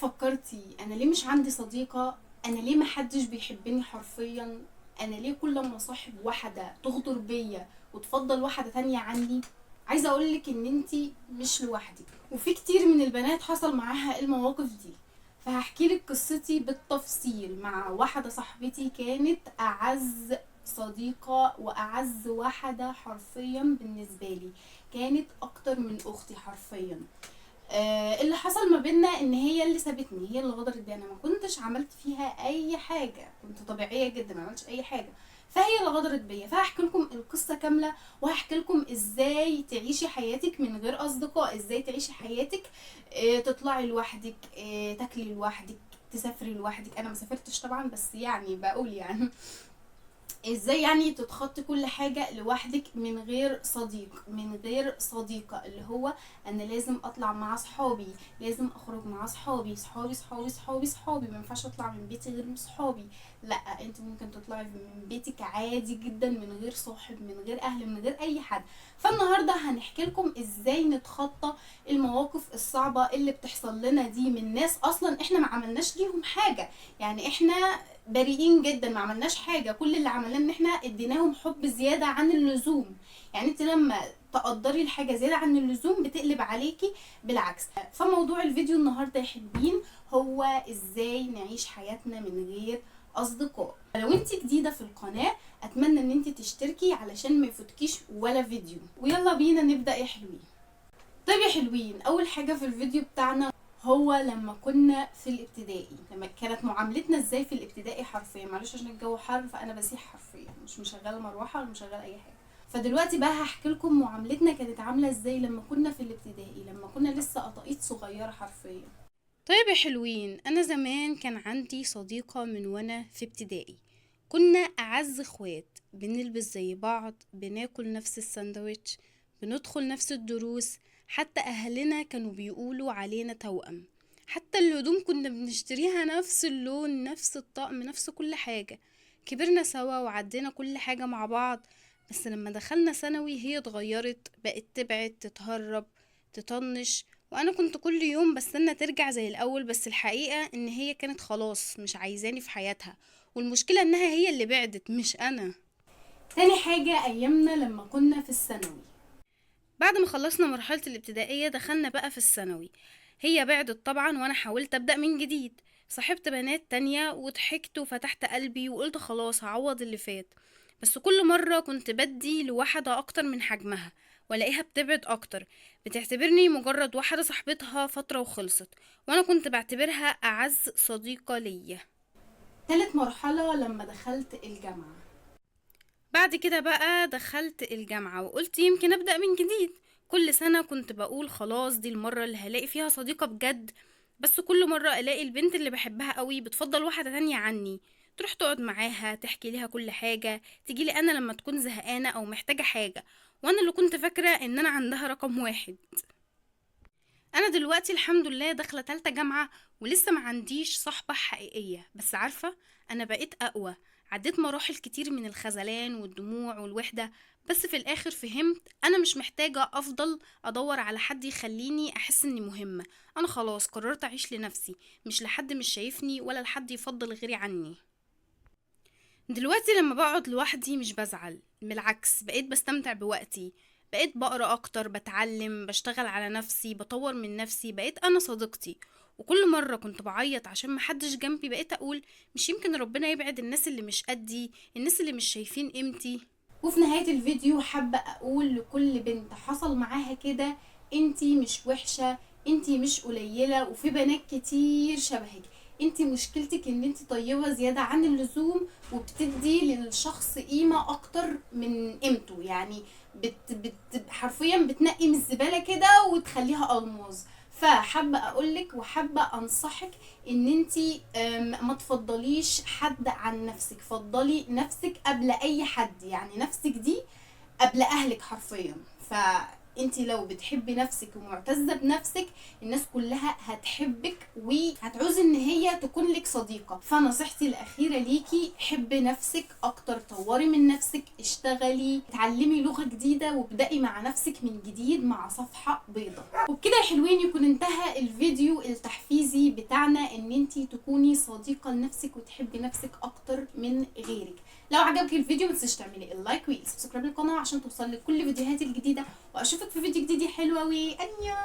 فكرتي انا ليه مش عندي صديقة؟ انا ليه محدش بيحبني حرفيا؟ انا ليه كل ما اصاحب واحدة تغدر بيا وتفضل واحدة تانية عني؟ عايزة اقولك ان انتي مش لوحدك، وفي كتير من البنات حصل معاها المواقف دي. فهحكي لك قصتي بالتفصيل مع واحدة صاحبتي كانت اعز صديقة واعز واحدة حرفيا بالنسبة لي، كانت اكتر من اختي حرفيا. اللي حصل ما بينا ان هي اللي سابتني، هي اللي غدرت بي. انا ما كنتش عملت فيها اي حاجه، كنت طبيعيه جدا ما عملتش اي حاجه، فهي اللي غدرت بيا. فهحكي لكم القصه كامله، وهحكي لكم ازاي تعيشي حياتك من غير اصدقاء، ازاي تعيشي حياتك، تطلعي لوحدك، تاكلي لوحدك، تسافري لوحدك. انا ما سافرتش طبعا، بس يعني بقول يعني ازاي يعني تتخطي كل حاجة لوحدك من غير صديق، من غير صديقة. اللي هو انا لازم اطلع مع صحابي، لازم اخرج مع صحابي، صحابي صحابي صحابي صحابي، ما ينفعش اطلع من بيتي غير صحابي. لا، انت ممكن تطلعي من بيتك عادي جدا من غير صاحب، من غير اهل، من غير اي حد. فالنهارده هنحكي لكم ازاي نتخطى المواقف الصعبة اللي بتحصل لنا دي من ناس اصلا احنا ما عملناش ليهم حاجة. يعني احنا بريئين جدا، ما عملناش حاجه، كل اللي عملناه ان احنا اديناهم حب زياده عن اللزوم. يعني انت لما تقدري الحاجه زياده عن اللزوم بتقلب عليكي بالعكس. فموضوع الفيديو النهارده يا حلوين هو ازاي نعيش حياتنا من غير اصدقاء. لو انت جديده في القناه اتمنى ان انت تشتركي علشان ما يفوتكيش ولا فيديو، ويلا بينا نبدا يا حلوين. طيب يا حلوين، اول حاجه في الفيديو بتاعنا هو لما كنا في الابتدائي، لما كانت معاملتنا ازاي في الابتدائي حرفيا. معلش عشان الجو حر فانا بسيح حرفيا، مش مشغله مروحه ولا مشغله اي حاجه. فدلوقتي بقى هحكي لكم معاملتنا كانت عامله ازاي لما كنا في الابتدائي، لما كنا لسه قطاقيط صغيره حرفيا. طيب يا حلوين، انا زمان كان عندي صديقه من وانا في ابتدائي. كنا اعز اخوات، بنلبس زي بعض، بناكل نفس الساندوتش، بندخل نفس الدروس، حتى اهلنا كانوا بيقولوا علينا توأم. حتى الهدوم كنا بنشتريها نفس اللون، نفس الطقم، نفس كل حاجة. كبرنا سوا وعدينا كل حاجة مع بعض. بس لما دخلنا ثانوي هي اتغيرت، بقت تبعد، تتهرب، تطنش. وانا كنت كل يوم بستنى ترجع زي الاول، بس الحقيقة ان هي كانت خلاص مش عايزاني في حياتها. والمشكلة انها هي اللي بعدت مش انا. تاني حاجة ايامنا لما كنا في الثانوي، بعد ما خلصنا مرحلة الابتدائية دخلنا بقى في الثانوي. هي بعدت طبعا وانا حاولت ابدأ من جديد. صاحبت بنات تانية وضحكت وفتحت قلبي وقلت خلاص هعوض اللي فات. بس كل مرة كنت بدي لواحدة اكتر من حجمها، والاقيها بتبعد اكتر، بتعتبرني مجرد واحدة صاحبتها فترة وخلصت، وانا كنت بعتبرها اعز صديقة ليا. تالت مرحلة لما دخلت الجامعة، بعد كده بقى دخلت الجامعة وقلت يمكن أبدأ من جديد. كل سنة كنت بقول خلاص دي المرة اللي هلاقي فيها صديقة بجد. بس كل مرة ألاقي البنت اللي بحبها قوي بتفضل واحدة تانية عني، تروح تقعد معاها تحكي ليها كل حاجة، تجيلي أنا لما تكون زهقانة أو محتاجة حاجة، وأنا اللي كنت فاكرة إن أنا عندها رقم واحد. انا دلوقتي الحمد لله داخله تالتة جامعه، ولسه ما عنديش صحبه حقيقيه، بس عارفه انا بقيت اقوى. عديت مراحل كتير من الخذلان والدموع والوحده، بس في الاخر فهمت انا مش محتاجه افضل ادور على حد يخليني احس اني مهمه. انا خلاص قررت اعيش لنفسي، مش لحد مش شايفني ولا لحد يفضل غيري عني. دلوقتي لما بقعد لوحدي مش بزعل، بالعكس بقيت بستمتع بوقتي. بقيت بقرا اكتر، بتعلم، بشتغل على نفسي، بطور من نفسي، بقيت انا صديقتي. وكل مرة كنت بعيط عشان محدش جنبي بقيت اقول مش يمكن ربنا يبعد الناس اللي مش قدي، الناس اللي مش شايفين قيمتي. وفي نهاية الفيديو حابة اقول لكل بنت حصل معاها كده، انتي مش وحشة، انتي مش قليلة، وفي بنات كتير شبهك. انتي مشكلتك ان انتي طيبة زيادة عن اللزوم، وبتدي للشخص قيمة اكتر من قيمته. يعني حرفيا بتنقي من الزبالة كده وتخليها الماظ. فحابة اقولك وحابة انصحك ان انتي ما تفضليش حد عن نفسك، فضلي نفسك قبل اي حد. يعني نفسك دي قبل اهلك حرفيا. ف انت لو بتحبي نفسك ومعتزة بنفسك الناس كلها هتحبك وهتعوز ان هي تكون لك صديقة. فنصيحتي الاخيرة ليكي حبي نفسك اكتر، طوري من نفسك، اشتغلي، اتعلمي لغة جديدة، وابدأي مع نفسك من جديد مع صفحة بيضاء. وبكده يا حلوين يكون انتهى الفيديو التحفيزي بتاعنا ان انت تكوني صديقة لنفسك وتحبي نفسك اكتر من غيرك. لو عجبك الفيديو متنسيش تعملي اللايك والسبسكرايب للقناة عشان توصلك كل فيديوهاتي الجديدة، واشوفك في فيديو جديد حلو قوي. انيا.